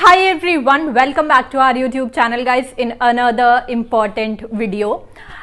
Hi everyone, welcome back to our YouTube channel guys in another important video।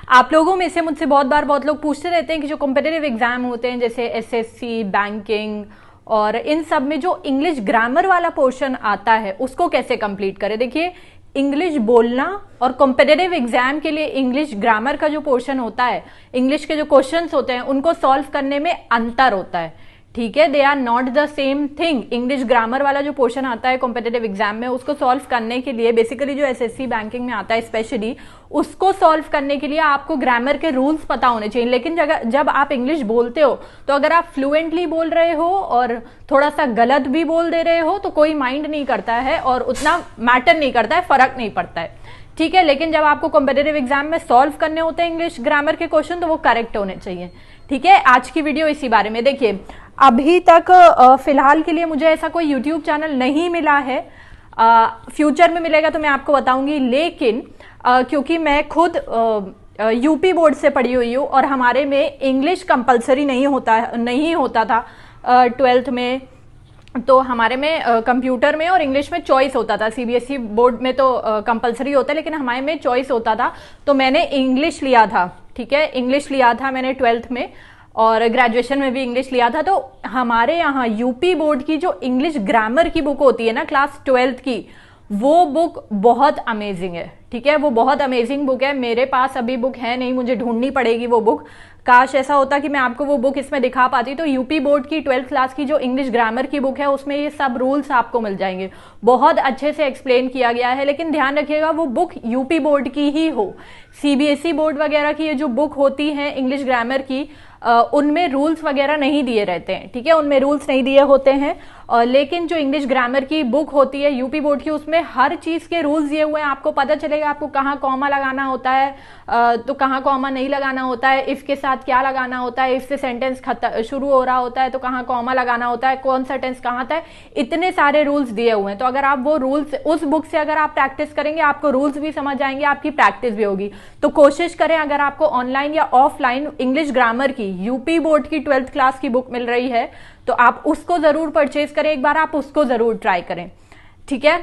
आप लोगों में से मुझसे बहुत लोग पूछते रहते हैं कि जो कॉम्पिटिटिव एग्जाम होते हैं जैसे एसएससी, बैंकिंग और इन सब में जो इंग्लिश ग्रामर वाला पोर्शन आता है उसको कैसे कंप्लीट करें। देखिए, इंग्लिश बोलना और कॉम्पिटिटिव एग्जाम के लिए इंग्लिश ग्रामर का जो पोर्शन होता है, इंग्लिश के जो क्वेश्चंस होते हैं उनको सॉल्व करने में अंतर होता है। ठीक है, they are not the same thing. English grammar वाला जो पोर्शन आता है कॉम्पिटिटिव एग्जाम में, उसको सॉल्व करने के लिए बेसिकली जो एसएससी बैंकिंग में आता है स्पेशली, उसको सॉल्व करने के लिए आपको ग्रामर के रूल्स पता होने चाहिए। लेकिन जब आप इंग्लिश बोलते हो तो अगर आप फ्लुएंटली बोल रहे हो और थोड़ा सा गलत भी बोल दे रहे हो तो कोई माइंड नहीं करता है और उतना मैटर नहीं करता है, फर्क नहीं पड़ता है। ठीक है, लेकिन जब आपको कॉम्पिटिटिव एग्जाम में सॉल्व करने होते हैं इंग्लिश ग्रामर के क्वेश्चन तो वो करेक्ट होने चाहिए। ठीक है, आज की वीडियो इसी बारे में। देखिए, अभी तक फिलहाल के लिए मुझे ऐसा कोई यूट्यूब चैनल नहीं मिला है, फ्यूचर में मिलेगा तो मैं आपको बताऊंगी। लेकिन क्योंकि मैं खुद यूपी बोर्ड से पढ़ी हुई हूँ और हमारे में इंग्लिश कंपलसरी नहीं होता था 12th में, तो हमारे में कंप्यूटर में और इंग्लिश में चॉइस होता था। सीबीएसई बोर्ड में तो कंपलसरी होता है लेकिन हमारे में चॉइस होता था, तो मैंने इंग्लिश लिया था। ठीक है, इंग्लिश लिया था मैंने 12th में और ग्रेजुएशन में भी इंग्लिश लिया था। तो हमारे यहाँ यूपी बोर्ड की जो इंग्लिश ग्रामर की बुक होती है ना क्लास 12th की, वो बुक बहुत अमेजिंग है। ठीक है, वो बहुत अमेजिंग बुक है। मेरे पास अभी बुक है नहीं, मुझे ढूंढनी पड़ेगी वो बुक। काश ऐसा होता कि मैं आपको वो बुक इसमें दिखा पाती। तो यूपी बोर्ड की 12th क्लास की जो इंग्लिश ग्रामर की बुक है उसमें ये सब रूल्स आपको मिल जाएंगे, बहुत अच्छे से एक्सप्लेन किया गया है। लेकिन ध्यान रखिएगा वो बुक यूपी बोर्ड की ही हो। सीबीएसई बोर्ड वगैरह की ये जो बुक होती है इंग्लिश ग्रामर की, उनमें रूल्स वगैरह नहीं दिए रहते हैं। ठीक है, उनमें रूल्स नहीं दिए होते हैं। लेकिन जो इंग्लिश ग्रामर की बुक होती है यूपी बोर्ड की, उसमें हर चीज के रूल्स दिए हुए हैं। आपको पता चलेगा आपको कहाँ कॉमा लगाना होता है तो कहाँ कॉमा नहीं लगाना होता है, इफ के साथ क्या लगाना होता है, इफ से सेंटेंस शुरू हो रहा होता है तो कहाँ कॉमा लगाना होता है, कौन सा टेंस कहाँ था, इतने सारे रूल्स दिए हुए हैं। तो अगर आप वो रूल्स उस बुक से अगर आप प्रैक्टिस करेंगे आपको रूल्स भी समझ आएंगे, आपकी प्रैक्टिस भी होगी। तो कोशिश करें, अगर आपको ऑनलाइन या ऑफलाइन इंग्लिश ग्रामर की यूपी बोर्ड की 12th क्लास की बुक मिल रही है तो आप उसको जरूर परचेज करें, एक बार आप उसको जरूर ट्राई करें। ठीक है,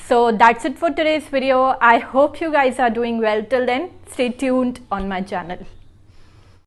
so that's it for today's video. I hope you guys are doing well. Till then stay tuned on my channel.